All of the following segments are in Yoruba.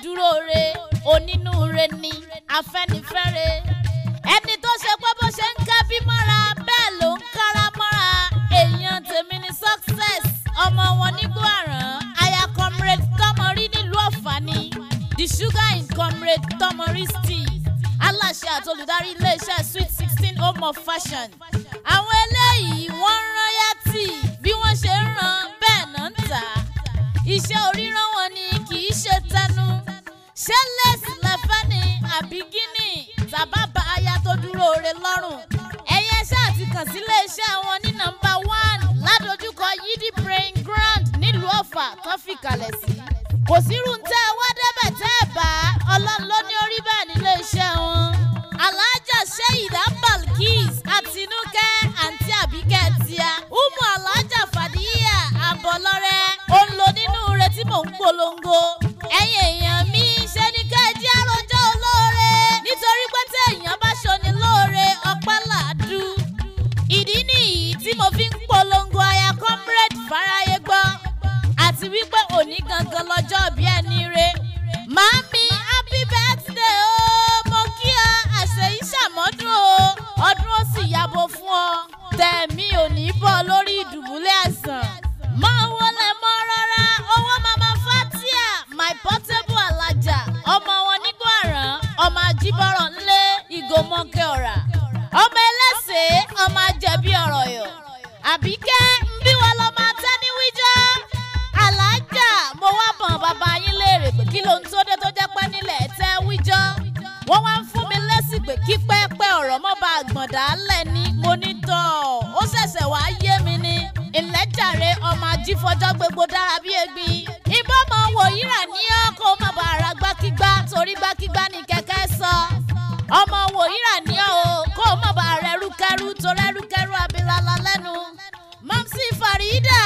dúróore onínúure ni afẹ́nifẹ́re ẹni tó ṣe pé bó ṣe ń ká bí mọ́ra bẹ́ẹ̀ ló ń kára mọ́ra èèyàn tèmi ni success ọmọ wọn nígbó àrán aya comrade Tọ́mọrí nílùú Ọ̀fà ni the sugar in comrade Tọ́mọrí steez aláṣẹ àti olùdarí iléeṣẹ́ Sweet 16 home of fashion àwọn eléyìí wọ́n ń rán yàtì bí wọ́n ṣe ń rán bẹ́ẹ̀ náà ń tà iṣẹ́ oríran wọn ni kì í ṣe tẹnu ṣé lẹ́sì lẹ́fẹ́ ni àbí gíní tàbábà aya tó dúró re lọ́rùn ẹ̀yẹ ṣáà ti kàn sí iléeṣẹ́ wọn ní nọ́mbà 1 ládojúkọ Yidi praying ground nílùú Ọ̀fà tó fi kalẹ̀ sí kò sírú ń tẹ́ wá débẹ̀ tẹ́ ẹ̀ bá Ọlọ́run ló ní orí bẹ́ẹ̀ nílé iṣẹ́ wọn Alhaja Sheida Balkis Àtinúkẹ́ àǹtí Àbíkẹ́ tíá Umu Alhaja Fàdíyà Àbọ̀lọ́rẹ́ ó ń lo nínú rẹ̀ tí mò ń polongo ẹ̀yin èèyàn mi ṣe ni ká ẹ jẹ́ àròjọ́ olóore nítorí pé tí èèyàn bá ṣoni lóore ọpẹ́ làádú ìdí nìyí tí mo fi ń polongo aya comrade fáráyé gbọ́ àti wípé òní gangan lọ́jọ́ bí ẹni re màámi happy birthday o mo kí ọ àṣeyí ṣàmọ́dún o ọdún ó sì yàbò fún ọ tẹ̀mí ò ní bọ́ lórí ìdùbúlẹ̀ àìsàn mọ́ wọlé mọ́ rárá owó mama Fatia my portable alájà ọmọ wọn nígbó àrán ọmọ ajíbọ̀rọ̀ ńlẹ̀ ìgòmọ̀kẹ́ ọ̀rà ọmọ ẹlẹ́sẹ̀ ọmọ ajẹ̀bí ọ̀rọ̀ yọ̀ Àbíkẹ́ ń bí wọn lọ máa tẹ́ ní wíjọ́ alájà mo wá bọ̀n bàbá yín léèrè pé kí ló ń tó dé tó jẹ́ pẹ́ nílẹ̀ tẹ́ wíjọ́ wọ́n wá ń fún mi lésì pé kí pẹ́ẹ́pẹ́ ọ̀rọ̀ mọ́ bá àgbọ̀ndà lẹ̀ ní mo ní tọ́ ó ṣẹ̀ṣẹ̀ wá yé mi ní ìlẹ́jàre ọmọ ajífọjọ́ gbogbo dára bí egbin ìbọn mọ wò yíra ní ọkọ̀ má bàa ra gbákígbá torí gbákígbá ní kẹ̀kẹ́ sọ ọmọ wò yíra ní o kó má bàa rẹrúkẹrú torí ẹrúkẹrú abilala lẹ́nu Mamsi Farida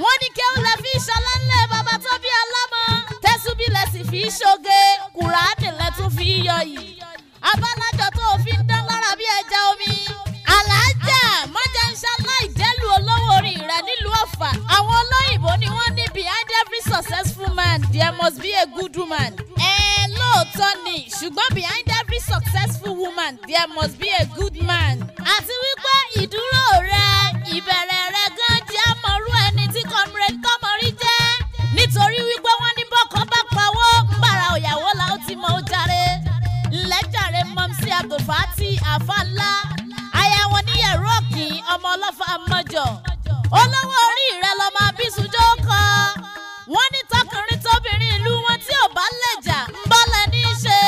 wọ́n ní kéwù lẹ fi ṣọlá ńlẹ̀ bàbá tó bí ọlọ́mọ tẹ́sùbí lẹ sì fi ṣoge kùránì lẹ tún fi yọ yìí abálájọ tó fi ń dán lára bí ẹja omi Alhaja mọ́jà ń ṣálá ìdẹ́lu olówó orí rẹ̀ nílùú Ọ̀fà àwọn olóyìnbó ni wọ́n ní behind every successful man there must be a good woman lóòótọ́ ni ṣùgbọ́n behind every successful woman there must be a good man àti wípé ìdúró rẹ̀ ìbẹ̀rẹ̀ rẹ̀ gan jẹ́ àmọ́rú ẹni tí comrade Tọ́mọrí jẹ́ nítorí wípé wọ́n ní bọ́kọ́ bá pawó ń bára òyàwó la ó ti mọ ó jàre ńlẹ́jàre Mamsi Abdulfati àfàlà aya wọn ní yẹ̀rọ ọ̀kìn ọmọ ọlọ́fà mọ́jọ olówó orí rẹ̀ lọ máa bí sùjọ́ kọ́ wọ́n ní tọkùnrin tóbìnrin ìlú wọn tí ò bá lè jà ń bọ́lẹ̀ ní í ṣe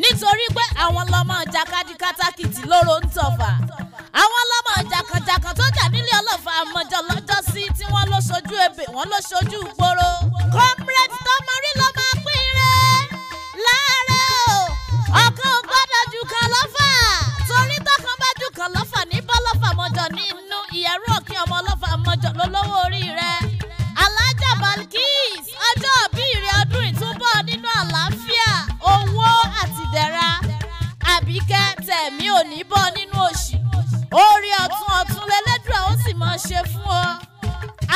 nítorí pé àwọn lọ́mọ jàkadì kátàkìtì lóró ń tọ̀fà àwọn lọ́mọ jàkànjàkàn tó jà nílé ọlọ́fà àmọ́jọ lọ́jọ́ sí tí wọ́n ló ṣojú ebè wọ́n ló ṣojú gbòòrò comrade Tọ́mọrí ló máa pín rẹ̀ láàárẹ̀ o ọ̀kan ò gbọ́dọ̀ jù kan lọ́fà torí tọkàn bá jù kan lọ́fà ní bọ́lọ́fà mọ́jọ nínú ìyẹ̀rú ọ̀kìn ọmọ ọlọ́fà mọ́jọ lólówó orí rẹ̀ Alhaja Balkis ọjọ́ òbí rẹ̀ ọdún ìtúbọ̀ nínú àlàáfíà owó àtìdẹ̀ra Àbíkẹ́ tẹ̀mí ò ní bọ́ nínú òṣì orí ọ̀tún lẹ́lẹ́dùn ó sì máa ṣe fún ọ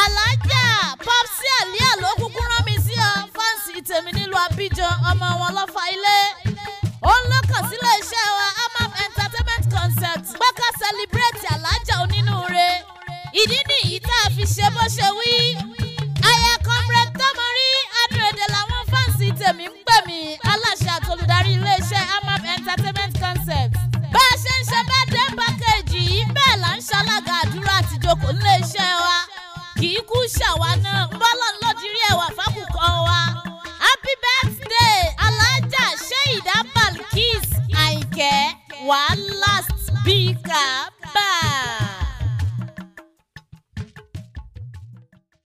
Alhaja Popsi Àlíà ló kúkú rán mi sí ọ fáǹsì tèmi nílùú Abidjan ọmọ wọn lọ́fà ilé